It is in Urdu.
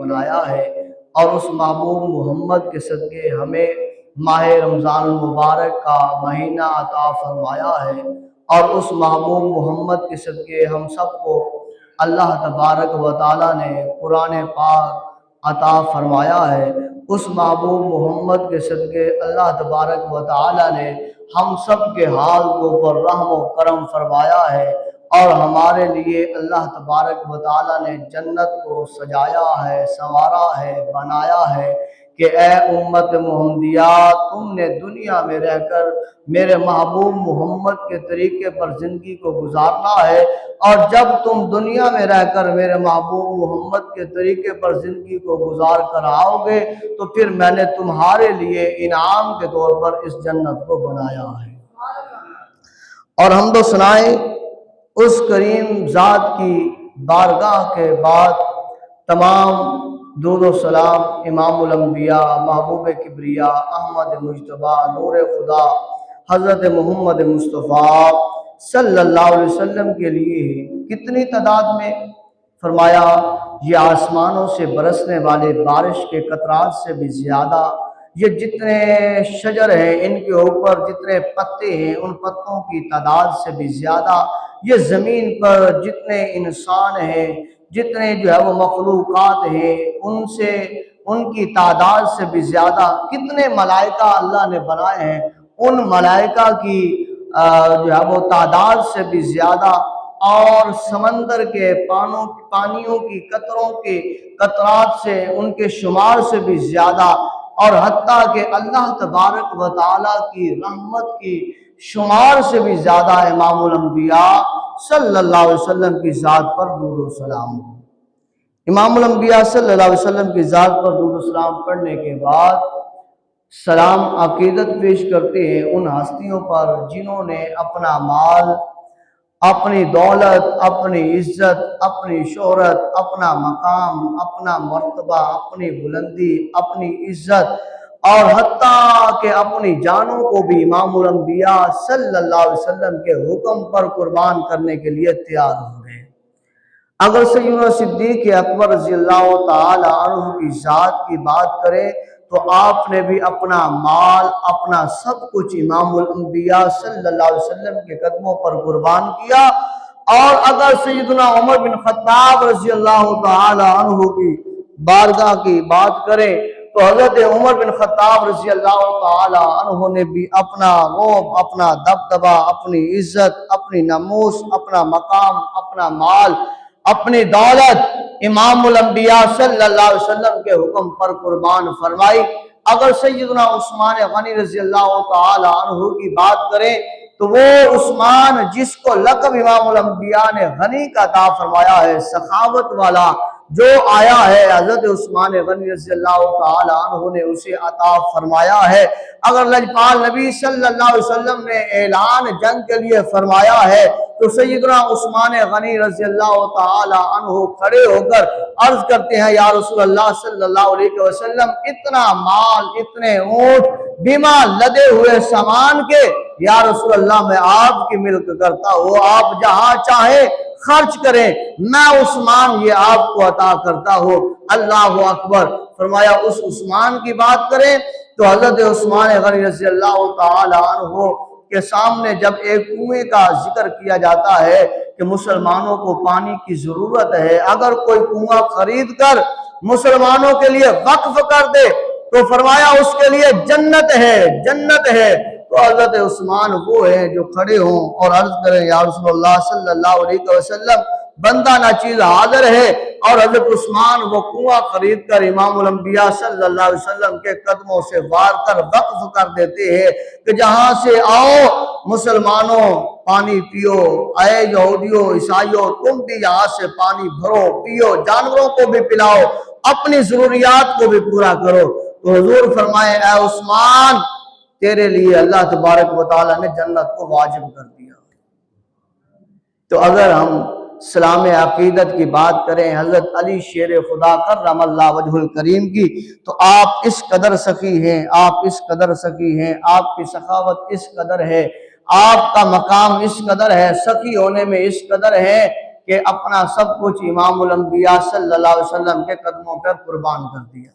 بنایا ہے، اور اس محبوب محمد کے صدقے ہمیں ماہ رمضان المبارک کا مہینہ عطا فرمایا ہے، اور اس محبوب محمد کے صدقے ہم سب کو اللہ تبارک و تعالیٰ نے قرآن پاک عطا فرمایا ہے۔ اس محبوب محمد کے صدقے اللہ تبارک و تعالیٰ نے ہم سب کے حال کو پر رحم و کرم فرمایا ہے، اور ہمارے لیے اللہ تبارک و تعالیٰ نے جنت کو سجایا ہے، سنوارا ہے، بنایا ہے کہ اے امت محمدیہ، تم نے دنیا میں رہ کر میرے محبوب محمد کے طریقے پر زندگی کو گزارنا ہے، اور جب تم دنیا میں رہ کر میرے محبوب محمد کے طریقے پر زندگی کو گزار کر آؤ گے تو پھر میں نے تمہارے لیے انعام کے طور پر اس جنت کو بنایا ہے۔ اور حمد و ثنائے اس کریم ذات کی بارگاہ کے بعد تمام درود و سلام امام الانبیاء، محبوب کبریا، احمد مجتبیٰ، نور خدا حضرت محمد مصطفیٰ صلی اللہ علیہ وسلم کے لیے ہے۔ کتنی تعداد میں؟ فرمایا یہ آسمانوں سے برسنے والے بارش کے قطرات سے بھی زیادہ، یہ جتنے شجر ہیں ان کے اوپر جتنے پتے ہیں ان پتوں کی تعداد سے بھی زیادہ، یہ زمین پر جتنے انسان ہیں، جتنے جو ہے وہ مخلوقات ہیں، ان کی تعداد سے بھی زیادہ، کتنے ملائکہ اللہ نے بنائے ہیں ان ملائکہ کی جو ہے وہ تعداد سے بھی زیادہ، اور سمندر کے پانیوں کی قطروں کے قطرات سے ان کے شمار سے بھی زیادہ، اور حتیٰ کہ اللہ تبارک و تعالیٰ کی رحمت کی شمار سے بھی زیادہ امام الانبیاء صلی اللہ علیہ وسلم کی ذات پر درود و سلام ہو۔ امام الانبیاء صلی اللہ علیہ وسلم کی ذات پر درود و سلام پڑھنے کے بعد سلام عقیدت پیش کرتے ہیں ان ہستیوں پر جنہوں نے اپنا مال، اپنی دولت، اپنی عزت، اپنی شہرت، اپنا مقام، اپنا مرتبہ، اپنی بلندی، اپنی عزت، اور حتیٰ کہ اپنی جانوں کو بھی امام الانبیاء صلی اللہ علیہ وسلم کے حکم پر قربان کرنے کے لیے تیار ہو گئے۔ اگر سیدنا صدیق اکبر رضی اللہ تعالی عنہ کی ذات کی بات کریں تو آپ نے بھی اپنا مال، اپنا سب کچھ امام الانبیاء صلی اللہ علیہ وسلم کے قدموں پر قربان کیا۔ اور اگر سیدنا عمر بن خطاب رضی اللہ تعالی عنہ کی بارگاہ کی بات کریں تو حضرت عمر بن خطاب رضی اللہ تعالی عنہ نے بھی اپنا رعب، اپنا دبدبہ، اپنی عزت، اپنی ناموس، اپنا مقام، اپنا مال، اپنی دولت امام الانبیاء صلی اللہ علیہ وسلم کے حکم پر قربان فرمائی۔ اگر سیدنا عثمان غنی رضی اللہ تعالی عنہ کی بات کریں تو وہ عثمان جس کو لقب امام الانبیاء نے غنی کا عطا فرمایا ہے، سخاوت والا جو آیا ہے، حضرت عثمان غنی رضی اللہ تعالی عنہ نے اسے عطا فرمایا ہے۔ اگر لجپال نبی صلی اللہ علیہ وسلم نے اعلان جنگ کے لیے فرمایا ہے تو سیدنا عثمان غنی رضی اللہ تعالی عنہ کھڑے ہو کر عرض کرتے ہیں یا رسول اللہ صلی اللہ علیہ وسلم، اتنا مال، اتنے اونٹ بیما لدے ہوئے سامان کے، یا رسول اللہ میں آپ کی ملک کرتا ہوں، آپ جہاں چاہیں خرچ کریں، میں عثمان یہ آپ کو عطا کرتا ہوں۔ اللہ اکبر۔ فرمایا اس عثمان کی بات کریں تو حضرت عثمان غنی رضی اللہ تعالی عنہ کے سامنے جب ایک کنویں کا ذکر کیا جاتا ہے کہ مسلمانوں کو پانی کی ضرورت ہے، اگر کوئی کنواں خرید کر مسلمانوں کے لیے وقف کر دے تو فرمایا اس کے لیے جنت ہے، جنت ہے۔ تو حضرت عثمان وہ ہیں جو کھڑے ہوں اور عرض کریں یا رسول اللہ صلی اللہ علیہ وسلم، بندہ ناچیز حاضر ہے، اور حضرت عثمان وہ کنواں خرید کر امام الانبیاء صلی اللہ علیہ وسلم کے قدموں سے وار کر وقف کر دیتے ہیں کہ جہاں سے آؤ مسلمانوں پانی پیو، اے یہودیوں عیسائیوں تم بھی یہاں سے پانی بھرو پیو، جانوروں کو بھی پلاؤ، اپنی ضروریات کو بھی پورا کرو۔ تو حضور فرمائے اے عثمان، تیرے لیے اللہ تبارک و تعالیٰ نے جنت کو واجب کر دیا۔ تو اگر ہم سلام عقیدت کی بات کریں حضرت علی شیر خدا کرم اللہ وجہ الکریم کی، تو آپ اس قدر سخی ہیں، آپ اس قدر سخی ہیں، آپ کی سخاوت اس قدر ہے، آپ کا مقام اس قدر ہے، سخی ہونے میں اس قدر ہے کہ اپنا سب کچھ امام الانبیاء صلی اللہ علیہ وسلم کے قدموں پر قربان کر دیا۔